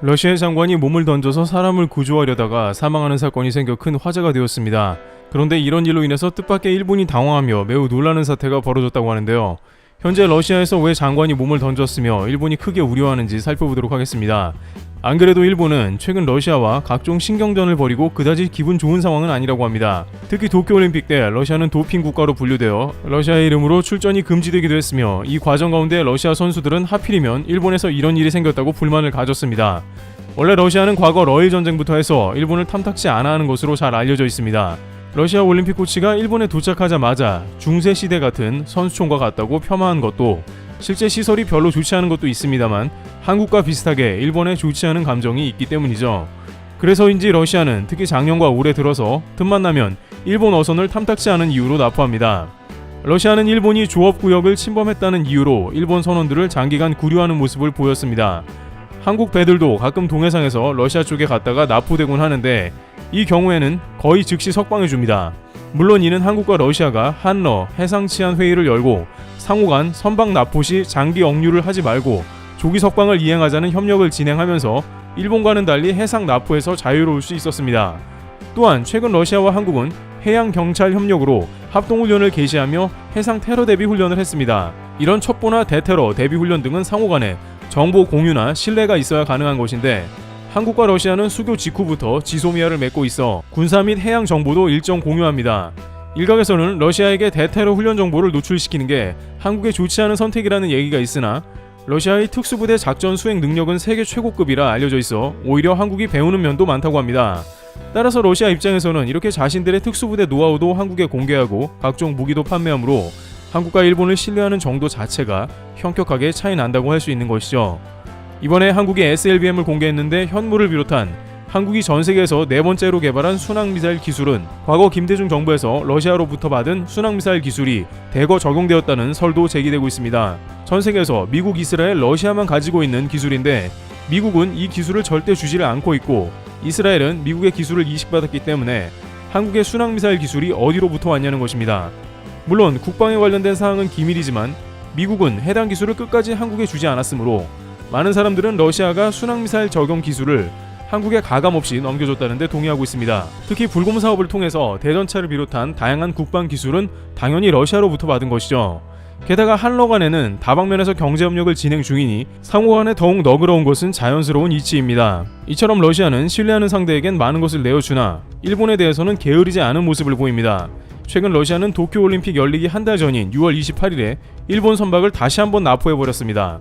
러시아의 장관이 몸을 던져서 사람을 구조하려다가 사망하는 사건이 생겨 큰 화제가 되었습니다. 그런데 이런 일로 인해서 뜻밖의 일본이 당황하며 매우 놀라는 사태가 벌어졌다고 하는데요. 현재 러시아에서 왜 장관이 몸을 던졌으며 일본이 크게 우려하는지 살펴보도록 하겠습니다. 안 그래도 일본은 최근 러시아와 각종 신경전을 벌이고 그다지 기분 좋은 상황은 아니라고 합니다. 특히 도쿄올림픽 때 러시아는 도핑 국가로 분류되어 러시아의 이름으로 출전이 금지되기도 했으며 이 과정 가운데 러시아 선수들은 하필이면 일본에서 이런 일이 생겼다고 불만을 가졌습니다. 원래 러시아는 과거 러일 전쟁부터 해서 일본을 탐탁지 않아 하는 것으로 잘 알려져 있습니다. 러시아 올림픽 코치가 일본에 도착하자마자 중세시대 같은 선수촌과 같다고 폄하한 것도 실제 시설이 별로 좋지 않은 것도 있습니다만 한국과 비슷하게 일본에 좋지 않은 감정이 있기 때문이죠. 그래서인지 러시아는 특히 작년과 올해 들어서 틈만 나면 일본 어선을 탐탁지 않은 이유로 납포합니다. 러시아는 일본이 조업구역을 침범했다는 이유로 일본 선원들을 장기간 구류하는 모습을 보였습니다. 한국 배들도 가끔 동해상에서 러시아 쪽에 갔다가 납포되곤 하는데 이 경우에는 거의 즉시 석방해줍니다. 물론 이는 한국과 러시아가 한러 해상치안 회의를 열고 상호간 선박 납포 시 장기 억류를 하지 말고 조기 석방을 이행하자는 협력을 진행하면서 일본과는 달리 해상 납포에서 자유로울 수 있었습니다. 또한 최근 러시아와 한국은 해양 경찰 협력으로 합동훈련을 개시하며 해상 테러 대비 훈련을 했습니다. 이런 첩보나 대테러 대비 훈련 등은 상호간에 정보 공유나 신뢰가 있어야 가능한 것인데 한국과 러시아는 수교 직후부터 지소미아를 맺고 있어 군사 및 해양 정보도 일정 공유합니다. 일각에서는 러시아에게 대테러 훈련 정보를 노출시키는 게 한국에 좋지 않은 선택이라는 얘기가 있으나 러시아의 특수부대 작전 수행 능력은 세계 최고급이라 알려져 있어 오히려 한국이 배우는 면도 많다고 합니다. 따라서 러시아 입장에서는 이렇게 자신들의 특수부대 노하우도 한국에 공개하고 각종 무기도 판매하므로 한국과 일본을 신뢰하는 정도 자체가 현격하게 차이 난다고 할 수 있는 것이죠. 이번에 한국이 SLBM을 공개했는데 현무를 비롯한 한국이 전 세계에서 네 번째로 개발한 순항미사일 기술은 과거 김대중 정부에서 러시아로부터 받은 순항미사일 기술이 대거 적용되었다는 설도 제기되고 있습니다. 전 세계에서 미국, 이스라엘, 러시아만 가지고 있는 기술인데 미국은 이 기술을 절대 주지를 않고 있고 이스라엘은 미국의 기술을 이식받았기 때문에 한국의 순항미사일 기술이 어디로부터 왔냐는 것입니다. 물론 국방에 관련된 사항은 기밀이지만 미국은 해당 기술을 끝까지 한국에 주지 않았으므로 많은 사람들은 러시아가 순항미사일 적용 기술을 한국에 가감없이 넘겨줬다는데 동의하고 있습니다. 특히 불곰 사업을 통해서 대전차를 비롯한 다양한 국방 기술은 당연히 러시아로부터 받은 것이죠. 게다가 한러 간에는 다방면에서 경제협력을 진행 중이니 상호간에 더욱 너그러운 것은 자연스러운 이치입니다. 이처럼 러시아는 신뢰하는 상대에겐 많은 것을 내어주나 일본에 대해서는 게으르지 않은 모습을 보입니다. 최근 러시아는 도쿄올림픽 열리기 한 달 전인 6월 28일에 일본 선박을 다시 한번 납포해버렸습니다.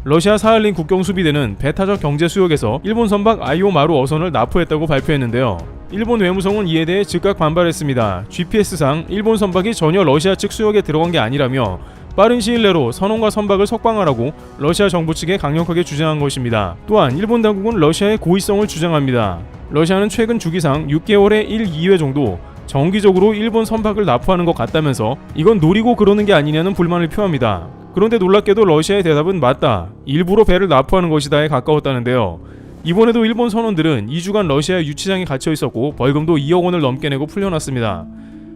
러시아 사할린 국경수비대는 배타적 경제 수역에서 일본 선박 아이오마루 어선을 납포했다고 발표했는데요. 일본 외무성은 이에 대해 즉각 반발했습니다. GPS상 일본 선박이 전혀 러시아 측 수역에 들어간 게 아니라며 빠른 시일 내로 선원과 선박을 석방하라고 러시아 정부 측에 강력하게 주장한 것입니다. 또한 일본 당국은 러시아의 고의성을 주장합니다. 러시아는 최근 주기상 6개월에 1, 2회 정도 정기적으로 일본 선박을 납포하는 것 같다면서 이건 노리고 그러는 게 아니냐는 불만을 표합니다. 그런데 놀랍게도 러시아의 대답은 맞다, 일부러 배를 납포하는 것이다에 가까웠다는데요. 이번에도 일본 선원들은 2주간 러시아 유치장에 갇혀 있었고 벌금도 2억 원을 넘게 내고 풀려났습니다.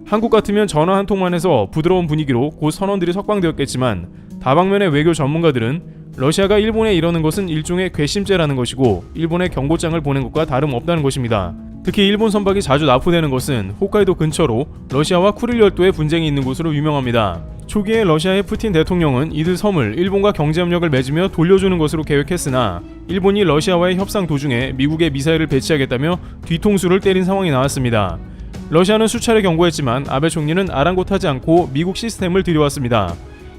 한국 같으면 전화 한 통만 해서 부드러운 분위기로 곧 선원들이 석방되었겠지만 다방면의 외교 전문가들은 러시아가 일본에 이러는 것은 일종의 괘씸죄라는 것이고 일본에 경고장을 보낸 것과 다름없다는 것입니다. 특히 일본 선박이 자주 납포되는 것은 홋카이도 근처로 러시아와 쿠릴 열도에 분쟁이 있는 곳으로 유명합니다. 초기에 러시아의 푸틴 대통령은 이들 섬을 일본과 경제협력을 맺으며 돌려주는 것으로 계획했으나 일본이 러시아와의 협상 도중에 미국에 미사일을 배치하겠다며 뒤통수를 때린 상황이 나왔습니다. 러시아는 수차례 경고했지만 아베 총리는 아랑곳하지 않고 미국 시스템을 들여왔습니다.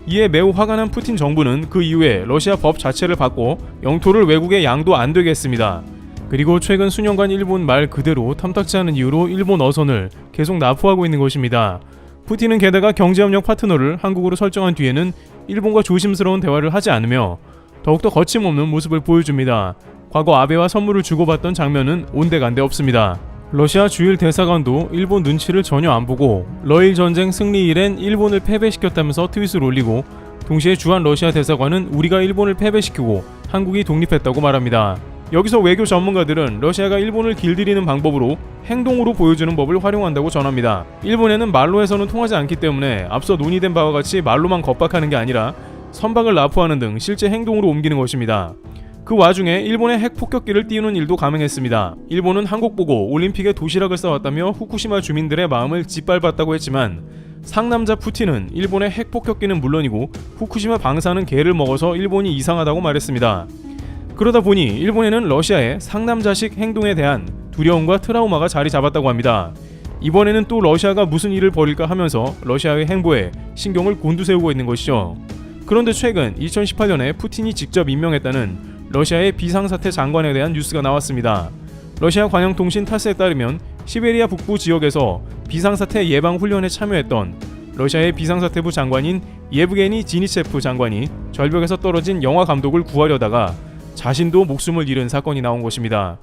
이에 매우 화가 난 푸틴 정부는 그 이후에 러시아 법 자체를 바꿔 영토를 외국에 양도 안 되게 했습니다. 그리고 최근 수년간 일본 말 그대로 탐탁지 않은 이유로 일본 어선을 계속 납포하고 있는 것입니다. 푸틴은 게다가 경제협력 파트너를 한국으로 설정한 뒤에는 일본과 조심스러운 대화를 하지 않으며 더욱더 거침없는 모습을 보여줍니다. 과거 아베와 선물을 주고받던 장면은 온데간데 없습니다. 러시아 주일 대사관도 일본 눈치를 전혀 안 보고 러일 전쟁 승리일엔 일본을 패배시켰다면서 트윗을 올리고 동시에 주한 러시아 대사관은 우리가 일본을 패배시키고 한국이 독립했다고 말합니다. 여기서 외교 전문가들은 러시아가 일본을 길들이는 방법으로 행동으로 보여주는 법을 활용한다고 전합니다. 일본에는 말로 해서는 통하지 않기 때문에 앞서 논의된 바와 같이 말로만 겁박하는 게 아니라 선박을 납포하는 등 실제 행동으로 옮기는 것입니다. 그 와중에 일본의 핵 폭격기를 띄우는 일도 감행했습니다. 일본은 한국 보고 올림픽에 도시락을 싸왔다며 후쿠시마 주민들의 마음을 짓밟았다고 했지만 상남자 푸틴은 일본의 핵 폭격기는 물론이고 후쿠시마 방사능 개를 먹어서 일본이 이상하다고 말했습니다. 그러다 보니 일본에는 러시아의 상남자식 행동에 대한 두려움과 트라우마가 자리 잡았다고 합니다. 이번에는 또 러시아가 무슨 일을 벌일까 하면서 러시아의 행보에 신경을 곤두세우고 있는 것이죠. 그런데 최근 2018년에 푸틴이 직접 임명했다는 러시아의 비상사태 장관에 대한 뉴스가 나왔습니다. 러시아 관영통신 타스에 따르면 시베리아 북부 지역에서 비상사태 예방 훈련에 참여했던 러시아의 비상사태부 장관인 예브게니 지니체프 장관이 절벽에서 떨어진 영화 감독을 구하려다가 자신도 목숨을 잃은 사건이 나온 것입니다.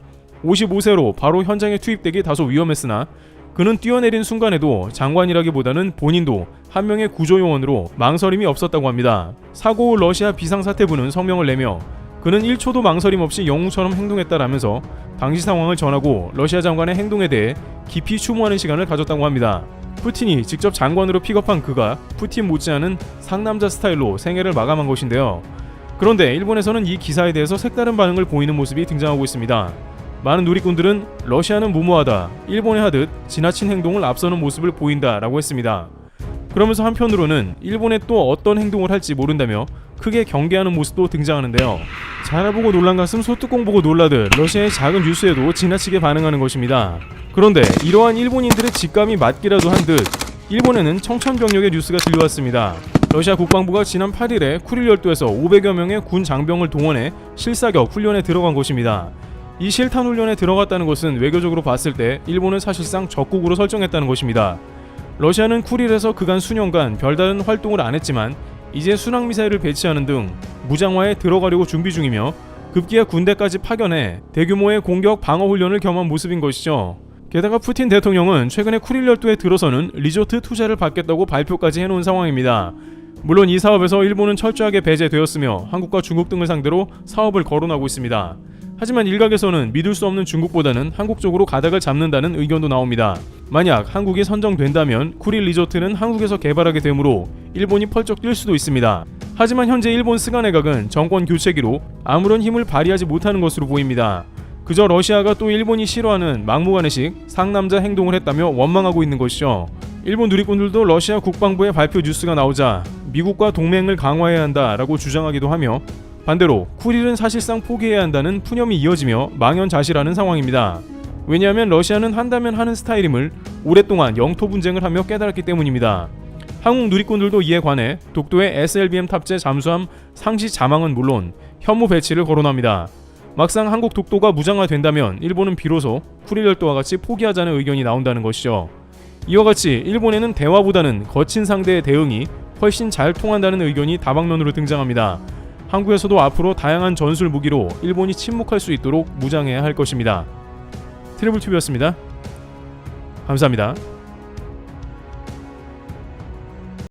55세로 바로 현장에 투입되기 다소 위험했으나 그는 뛰어내린 순간에도 장관이라기보다는 본인도 한 명의 구조요원으로 망설임이 없었다고 합니다. 사고 후 러시아 비상사태부는 성명을 내며 그는 1초도 망설임 없이 영웅처럼 행동했다라면서 당시 상황을 전하고 러시아 장관의 행동에 대해 깊이 추모하는 시간을 가졌다고 합니다. 푸틴이 직접 장관으로 픽업한 그가 푸틴 못지않은 상남자 스타일로 생애를 마감한 것인데요. 그런데 일본에서는 이 기사에 대해서 색다른 반응을 보이는 모습이 등장하고 있습니다. 많은 누리꾼들은 러시아는 무모하다, 일본에 하듯 지나친 행동을 앞서는 모습을 보인다 라고 했습니다. 그러면서 한편으로는 일본에 또 어떤 행동을 할지 모른다며 크게 경계하는 모습도 등장하는데요. 자라보고 놀란 가슴 소뚜껑 보고 놀라듯 러시아의 작은 뉴스에도 지나치게 반응하는 것입니다. 그런데 이러한 일본인들의 직감이 맞기라도 한 듯 일본에는 청천벽력의 뉴스가 들려왔습니다. 러시아 국방부가 지난 8일에 쿠릴 열도에서 500여 명의 군 장병을 동원해 실사격 훈련에 들어간 것입니다. 이 실탄 훈련에 들어갔다는 것은 외교적으로 봤을 때 일본은 사실상 적국으로 설정했다는 것입니다. 러시아는 쿠릴에서 그간 수년간 별다른 활동을 안 했지만 이제 순항미사일을 배치하는 등 무장화에 들어가려고 준비 중이며 급기야 군대까지 파견해 대규모의 공격 방어 훈련을 겸한 모습인 것이죠. 게다가 푸틴 대통령은 최근에 쿠릴 열도에 들어서는 리조트 투자를 받겠다고 발표까지 해놓은 상황입니다. 물론 이 사업에서 일본은 철저하게 배제되었으며 한국과 중국 등을 상대로 사업을 거론하고 있습니다. 하지만 일각에서는 믿을 수 없는 중국보다는 한국 쪽으로 가닥을 잡는다는 의견도 나옵니다. 만약 한국이 선정된다면 쿠릴 리조트는 한국에서 개발하게 되므로 일본이 펄쩍 뛸 수도 있습니다. 하지만 현재 일본 스가 내각은 정권 교체기로 아무런 힘을 발휘하지 못하는 것으로 보입니다. 그저 러시아가 또 일본이 싫어하는 막무가내식 상남자 행동을 했다며 원망하고 있는 것이죠. 일본 누리꾼들도 러시아 국방부의 발표 뉴스가 나오자 미국과 동맹을 강화해야 한다라고 주장하기도 하며 반대로 쿠릴은 사실상 포기해야 한다는 푸념이 이어지며 망연자실하는 상황입니다. 왜냐하면 러시아는 한다면 하는 스타일임을 오랫동안 영토 분쟁을 하며 깨달았기 때문입니다. 한국 누리꾼들도 이에 관해 독도의 SLBM 탑재 잠수함 상시 자망은 물론 현무 배치를 거론합니다. 막상 한국 독도가 무장화된다면 일본은 비로소 쿠릴 열도와 같이 포기하자는 의견이 나온다는 것이죠. 이와 같이 일본에는 대화보다는 거친 상대의 대응이 훨씬 잘 통한다는 의견이 다방면으로 등장합니다. 한국에서도 앞으로 다양한 전술 무기로 일본이 침묵할 수 있도록 무장해야 할 것입니다. 트리블TV였습니다. 감사합니다.